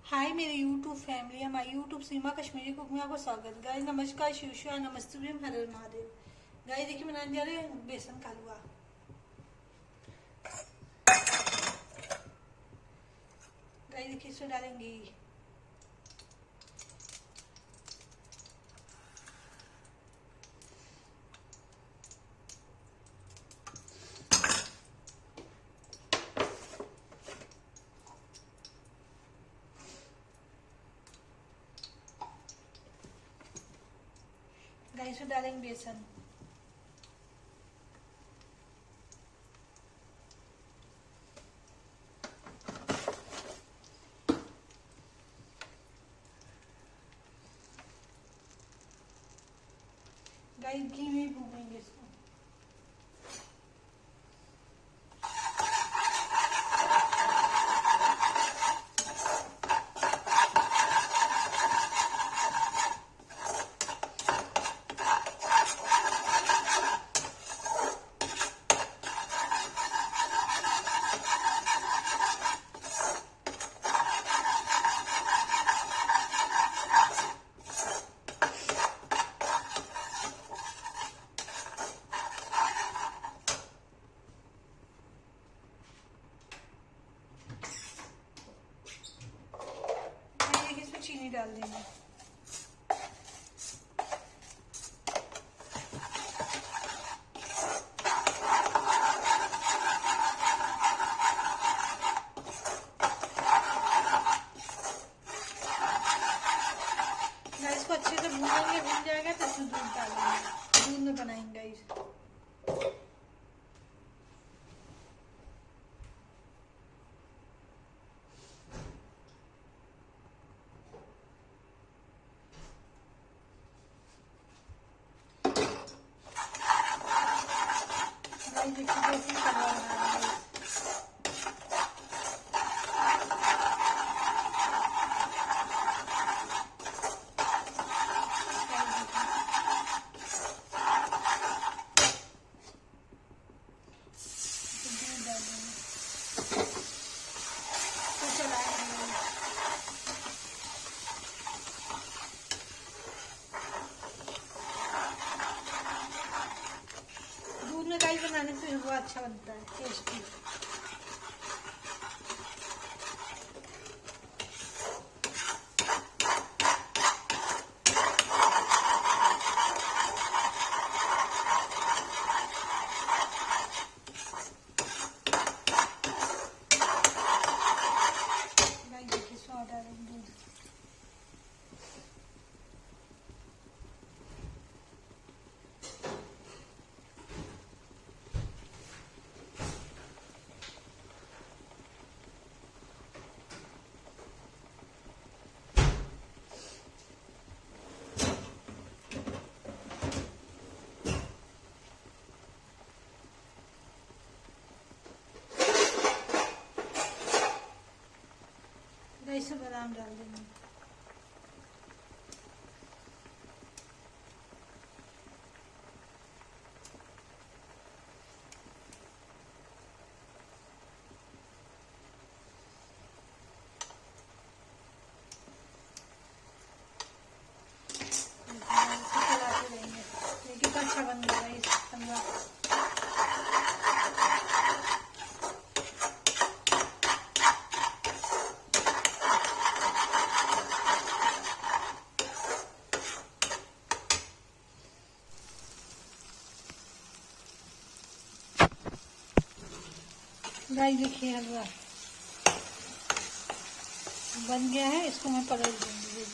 हाय मेरे YouTube family, हमारी YouTube सीमा Kashmiri cook में आपका स्वागत। गाइस नमस्कार, शिवशा, नमस्ते, हर हर महादेव। गाइस देखिए बनाने जा रहे हैं बेसन का हलवा। गाइस देखिए इसमें डालेंगे गाइस इसमें डालेंगे बेसन। गाइस घी में भूनेंगे इसको। चीनी डाल देंगे। इसको अच्छे से भूनेंगे, भून जाएगा तो इसमें दूध डालेंगे। दूध में बनाएंगे इसे। दूध में गाइस बनाने से वो अच्छा बनता है, टेस्टी। गाइस देखिए स्वाद आ रहा है दूध। गाइस बादाम डाल देंगे। देखिए अच्छा बन गया इस हलवा। गाइस देखिए हलवा बन गया है, इसको मैं पलट दूंगी।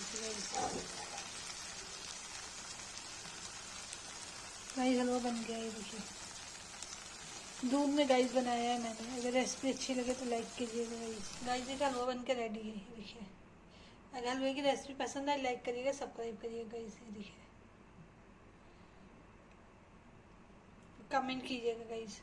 गाइस हलवा बन गया है, देखिए दूध में गाइस बनाया है मैंने। अगर रेसिपी अच्छी लगे तो लाइक कीजिएगा गाइस। गाइस देखिए हलवा बन के रेडी है, देखिए। अगर हलवे की रेसिपी पसंद आए लाइक करिएगा, सब्सक्राइब करिएगा गाइस। देखिए कमेंट कीजिएगा गाइस।